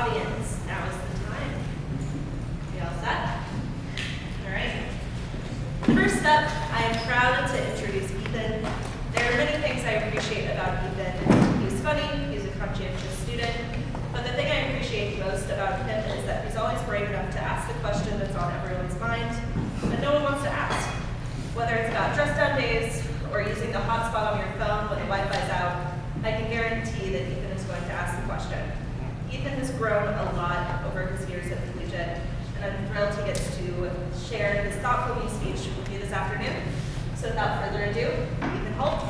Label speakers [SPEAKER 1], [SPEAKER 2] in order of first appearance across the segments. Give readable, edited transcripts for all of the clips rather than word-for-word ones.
[SPEAKER 1] audience, now is the time. You all set? All right. First up, I am proud to introduce Ethan. There are many things I appreciate about Ethan. He's funny, he's a conscientious student, but the thing I appreciate most about him is that he's always brave enough to ask the question that's on everyone's mind that no one wants to ask. Whether it's about dress down days or using the hotspot on your phone when the Wi-Fi's out, I can guarantee that Ethan is going to ask the question. Ethan has grown a lot over his years at Collegiate, and I'm thrilled he gets to share his thoughtful new speech with you this afternoon. So without further ado, Ethan Holt.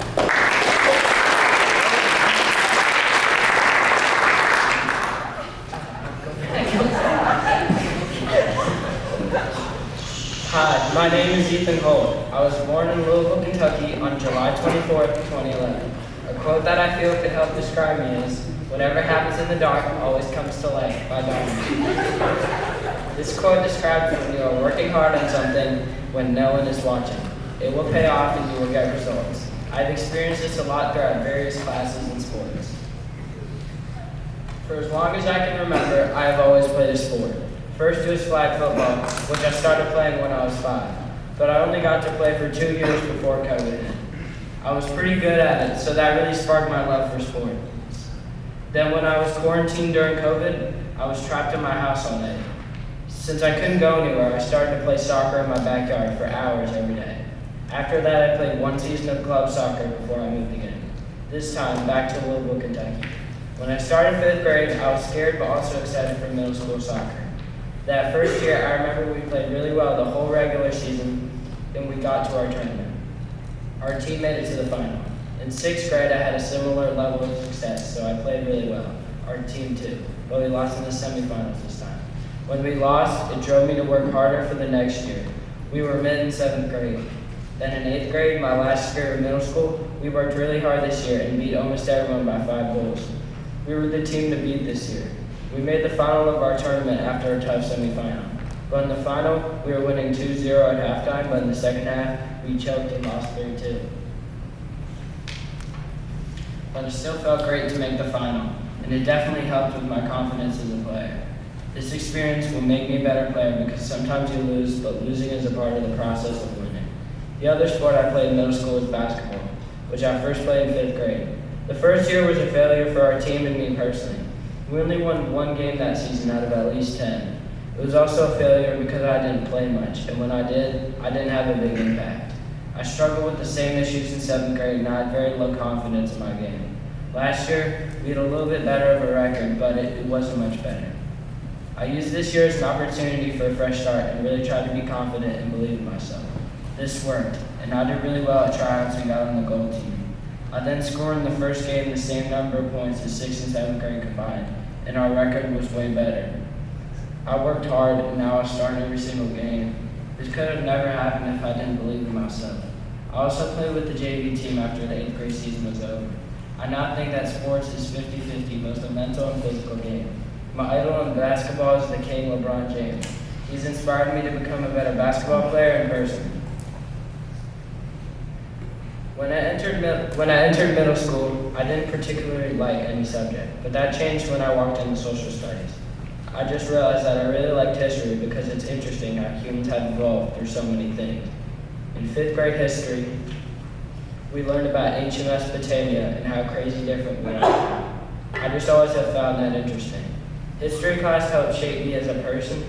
[SPEAKER 2] Hi, my name is Ethan Holt. I was born in Louisville, Kentucky on July 24th, 2011. A quote that I feel could help describe me is, "Whatever happens in the dark always comes to light," by Donald. This quote describes when you are working hard on something when no one is watching. It will pay off and you will get results. I've experienced this a lot throughout various classes and sports. For as long as I can remember, I have always played a sport. First it was flag football, which I started playing when I was 5, but I only got to play for 2 years before COVID hit. I was pretty good at it, so that really sparked my love for sport. Then when I was quarantined during COVID, I was trapped in my house all day. Since I couldn't go anywhere, I started to play soccer in my backyard for hours every day. After that, I played 1 season of club soccer before I moved again, this time back to Louisville, Kentucky. When I started 5th grade, I was scared but also excited for middle school soccer. That first year, I remember we played really well the whole regular season, and we got to our tournament. Our team made it to the final. In 6th grade, I had a similar level of success, so I played really well. Our team too, but we lost in the semifinals this time. When we lost, it drove me to work harder for the next year. We were mid in 7th grade. Then in 8th grade, my last year of middle school, we worked really hard this year and beat almost everyone by 5 goals. We were the team to beat this year. We made the final of our tournament after a tough semifinal. But in the final, we were winning 2-0 at halftime, but in the second half, we choked and lost 3-2. But it still felt great to make the final, and it definitely helped with my confidence as a player. This experience will make me a better player because sometimes you lose, but losing is a part of the process of winning. The other sport I played in middle school was basketball, which I first played in 5th grade. The first year was a failure for our team and me personally. We only won 1 game that season out of at least 10. It was also a failure because I didn't play much, and when I didn't have a big impact. I struggled with the same issues in 7th grade, and I had very low confidence in my game. Last year, we had a little bit better of a record, but it wasn't much better. I used this year as an opportunity for a fresh start and really tried to be confident and believe in myself. This worked, and I did really well at tryouts and got on the gold team. I then scored in the first game the same number of points as 6th and 7th grade combined, and our record was way better. I worked hard, and now I start every single game. This could have never happened if I didn't believe in myself. I also played with the JV team after the 8th grade season was over. I now think that sports is 50-50, both a mental and physical game. My idol in basketball is the King LeBron James. He's inspired me to become a better basketball player in person. When I entered middle school, I didn't particularly like any subject, but that changed when I walked into social studies. I just realized that I really liked history because it's interesting how humans have evolved through so many things. In 5th grade history, we learned about ancient Mesopotamia and how crazy different we are. I just always have found that interesting. History class helped shape me as a person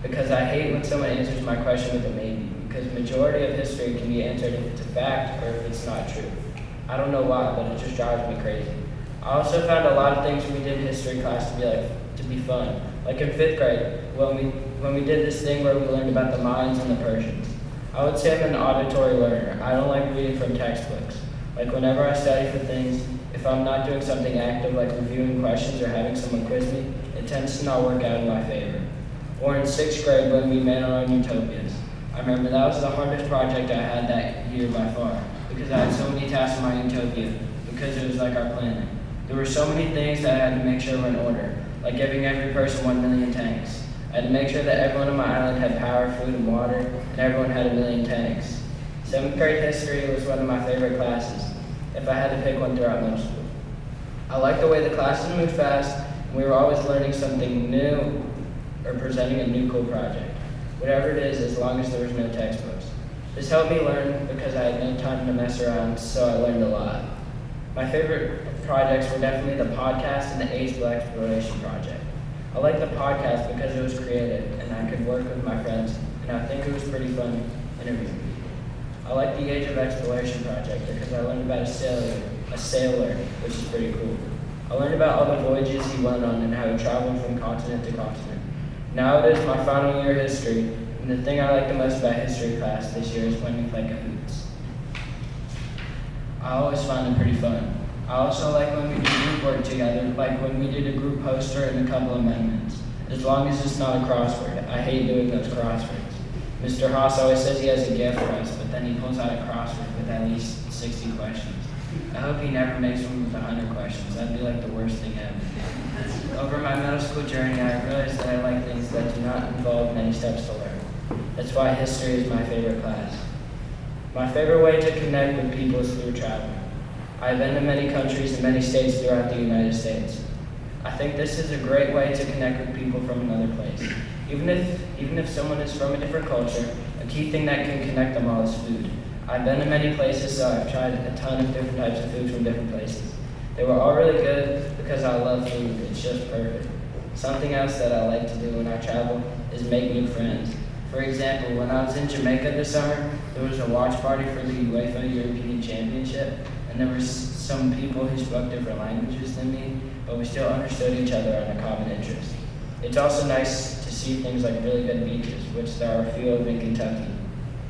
[SPEAKER 2] because I hate when someone answers my question with a maybe, because the majority of history can be answered if it's a fact or if it's not true. I don't know why, but it just drives me crazy. I also found a lot of things we did in history class to be fun. Like in 5th grade, when we did this thing where we learned about the Mayans and the Persians. I would say I'm an auditory learner. I don't like reading from textbooks. Like whenever I study for things, if I'm not doing something active like reviewing questions or having someone quiz me, it tends to not work out in my favor. Or in 6th grade when we made our own utopias. I remember that was the hardest project I had that year by far, because I had so many tasks in my utopia, because it was like our planet. There were so many things that I had to make sure were in order, like giving every person 1 million tanks. I had to make sure that everyone on my island had power, food, and water, and everyone had 1 million tanks. 7th grade history was one of my favorite classes, if I had to pick one throughout middle school. I liked the way the classes moved fast, We were always learning something new or presenting a new cool project. Whatever it is, as long as there was no textbooks. This helped me learn because I had no time to mess around, so I learned a lot. My favorite projects were definitely the podcast and the age exploration project. I liked the podcast because it was creative and I could work with my friends, and I think it was pretty fun interviewing people. I liked the age of exploration project because I learned about a sailor, which is pretty cool. I learned about all the voyages he went on and how he traveled from continent to continent. Now it is my final year of history, and the thing I like the most about history class this year is when we play cahoots. I always find it pretty fun. I also like when we do group work together, like when we did a group poster and a couple amendments. As long as it's not a crossword. I hate doing those crosswords. Mr. Haas always says he has a gift for us, but then he pulls out a crossword with at least 60 questions. I hope he never makes one with 100 questions. That'd be like the worst thing ever. Over my middle school journey, I realized that I like things that do not involve many steps to learn. That's why history is my favorite class. My favorite way to connect with people is through travel. I've been to many countries and many states throughout the United States. I think this is a great way to connect with people from another place. Even if someone is from a different culture, a key thing that can connect them all is food. I've been to many places, so I've tried a ton of different types of food from different places. They were all really good because I love food. It's just perfect. Something else that I like to do when I travel is make new friends. For example, when I was in Jamaica this summer, there was a watch party for the UEFA European Championship, and there were some people who spoke different languages than me, but we still understood each other on a common interest. It's also nice to see things like really good beaches, which there are a few of in Kentucky,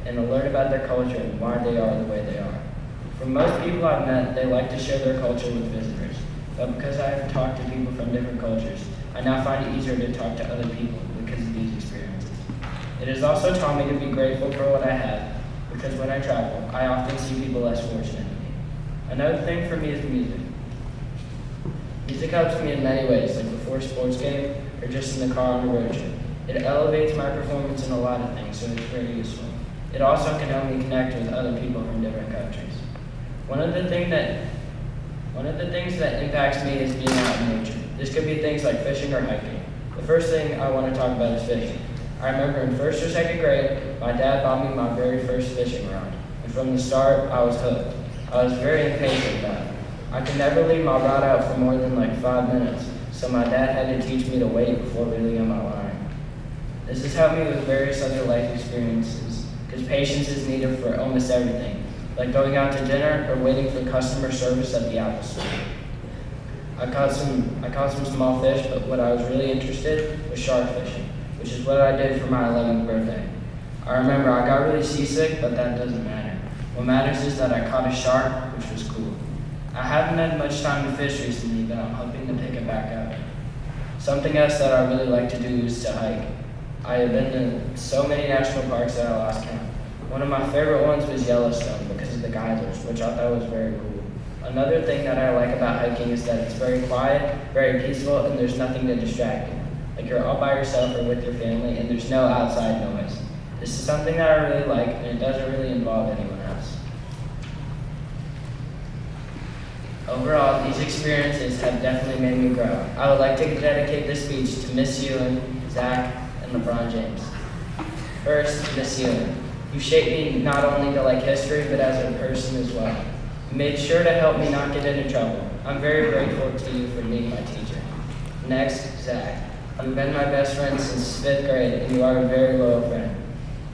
[SPEAKER 2] and to learn about their culture and why they are the way they are. For most people I've met, they like to share their culture with visitors, but because I have talked to people from different cultures, I now find it easier to talk to other people because of these experiences. It has also taught me to be grateful for what I have, because when I travel, I often see people less fortunate than me. Another thing for me is music. Music helps me in many ways, like before a sports game or just in the car on a road trip. It elevates my performance in a lot of things, so it's very useful. It also can help me connect with other people from different countries. One of the things that impacts me is being out in nature. This could be things like fishing or hiking. The first thing I want to talk about is fishing. I remember in first or second grade, my dad bought me my very first fishing rod, and from the start, I was hooked. I was very impatient about it. I could never leave my rod out for more than like 5 minutes, so my dad had to teach me to wait before reeling on my line. This has helped me with various other life experiences, because patience is needed for almost everything, like going out to dinner or waiting for customer service at the Apple Store. I caught some small fish, but what I was really interested in was shark fishing, which is what I did for my 11th birthday. I remember I got really seasick, but that doesn't matter. What matters is that I caught a shark, which was cool. I haven't had much time to fish recently, but I'm hoping to pick it back up. Something else that I really like to do is to hike. I have been to so many national parks that I lost count. One of my favorite ones was Yellowstone because of the geysers, which I thought was very cool. Another thing that I like about hiking is that it's very quiet, very peaceful, and there's nothing to distract you. Like you're all by yourself or with your family, and there's no outside noise. This is something that I really like, and it doesn't really involve anyone else. Overall, these experiences have definitely made me grow. I would like to dedicate this speech to Miss Ewing, Zach, and LeBron James. First, Miss Ewing. You shaped me not only to like history, but as a person as well. You made sure to help me not get into trouble. I'm very grateful to you for being my teacher. Next, Zach. You've been my best friend since 5th grade, and you are a very loyal friend.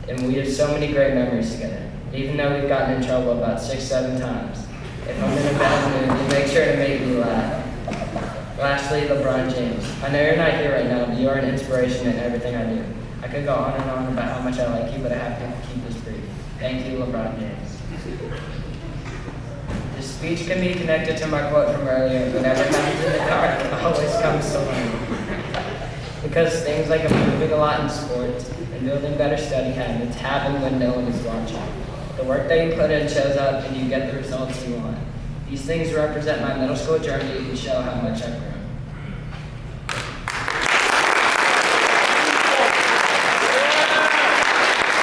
[SPEAKER 2] And we have so many great memories together. Even though we've gotten in trouble about 6-7 times. If I'm in a bad mood, you make sure to make me laugh. Lastly, LeBron James. I know you're not here right now, but you are an inspiration in everything I do. I could go on and on about how much I like you, but I have to keep this brief. Thank you, LeBron James. This speech can be connected to my quote from earlier, whenever it happens in the dark, it always comes to mind. Because things like improving a lot in sports and building better study habits happen when no one is watching. The work that you put in shows up and you get the results you want. These things represent my middle school journey and show how much I've grown.